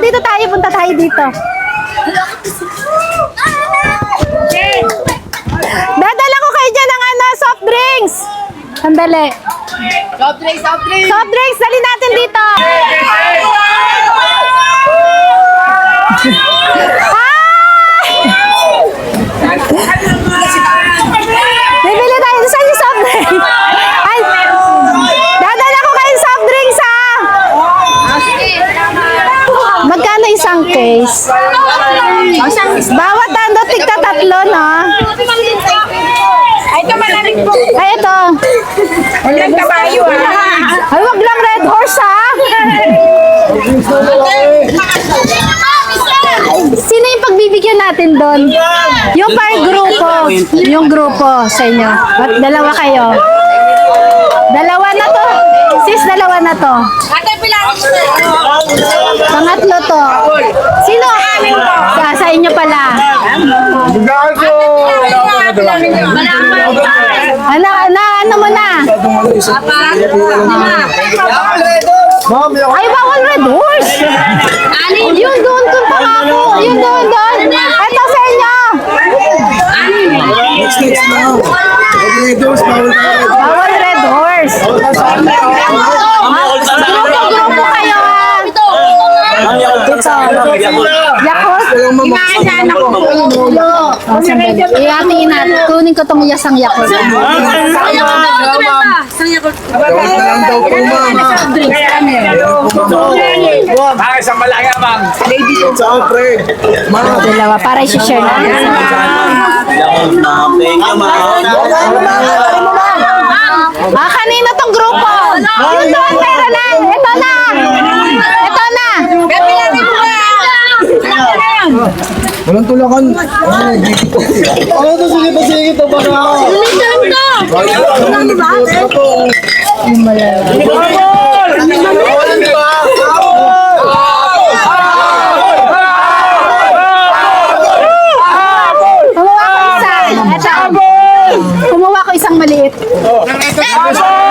dito tayo. Punta tayo dito. Dadala ko kayo dyan ng soft drinks. Sandali. Soft drinks, soft drinks. Soft drinks, dali natin dito. Bibili tayo. Saan yung soft drinks? Ay, dadala ko kayo soft drinks, ha? Magkano isang case? Bawat ano, tigta tatlo, no? Ay, ito malalim po. Ay, ito. Walang kabayo, ha? Ay, wag lang red horse, ha? Sino yung pagbibigyan natin doon? Yung par grupo. Yung grupo sa inyo. At dalawa kayo. Dalawa na to. Sis, dalawa na to. Ate, pilarin mo na. Pangatlo to. Sino? Sa inyo pala. Ano mo na? Ay, bawal red horse. Yung doon pa ako. Yung doon. Ito sa inyo. Bawal red horse. Grupo kayo. Yakult? Inaasaan ako. Oh, sandali. Ihatiin natin. Kunin ko tong yasang Yakult. Bakit sa malaki abang? Dalawa. Para i-share natin. Kanina tong grupo. Yung doon, pera na. Ito na. Ito na. Walang tulakan. Ano to? Sige to para ako. Kumuha ko isang maliit. Isang rebel.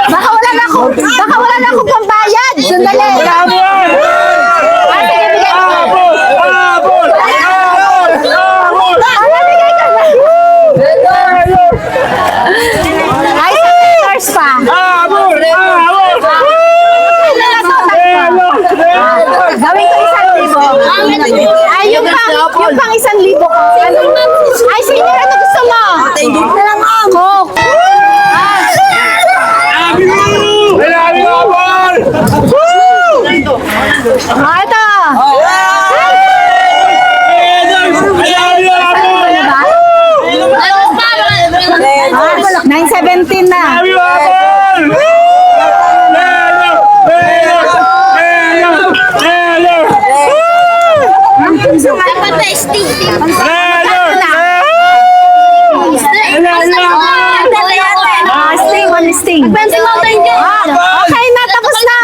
Baka wala na akong pambayad. Sandali. Sige, bigay ko. Bigay ko na. Ay, $10 pa. Gawin ko 1,000. Ay, yung pang 1,000 ko. Ay, senior, ano gusto mo? Coke. Ito. 9:17 na. Dapat na sting. Sting. Okay na, tapos na.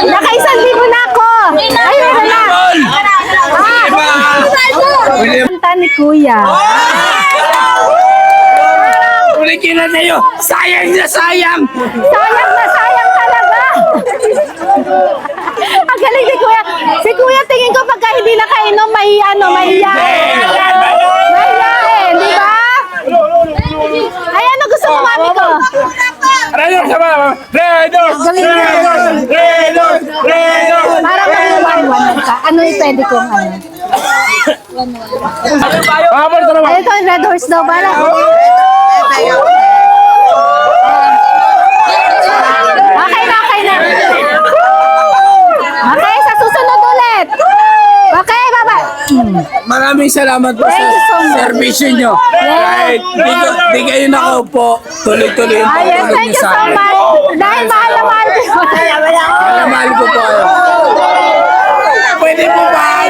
Naka-1,000 na ako. Ay, meron na. Punta ni Kuya. Ulitin na sa'yo! Sayang na sayang! Sayang na sayang talaga. Ang galing ni Kuya. Si Kuya tingin ko pagka hindi nakainom, mahihiyain. Mahihiyain, di ba? Ay, ano gusto mo, mami ko? Redor sa mga! Redor! Redor! Para mag-1-1 ka. Ano yung pwede kong ano? Ay, ito, red horse daw. Bala. Okay na. Okay, sa susunod ulit. Okay, baba. Maraming salamat po Thank you so sa much. servisyo nyo. Kahit di kayo nakaupo, tuloy-tuloy yung Yes, pagtulong thank nyo you sa so akin. much. Dahil mahal na mahal ko. Mahal ko po kayo. Pwede po ba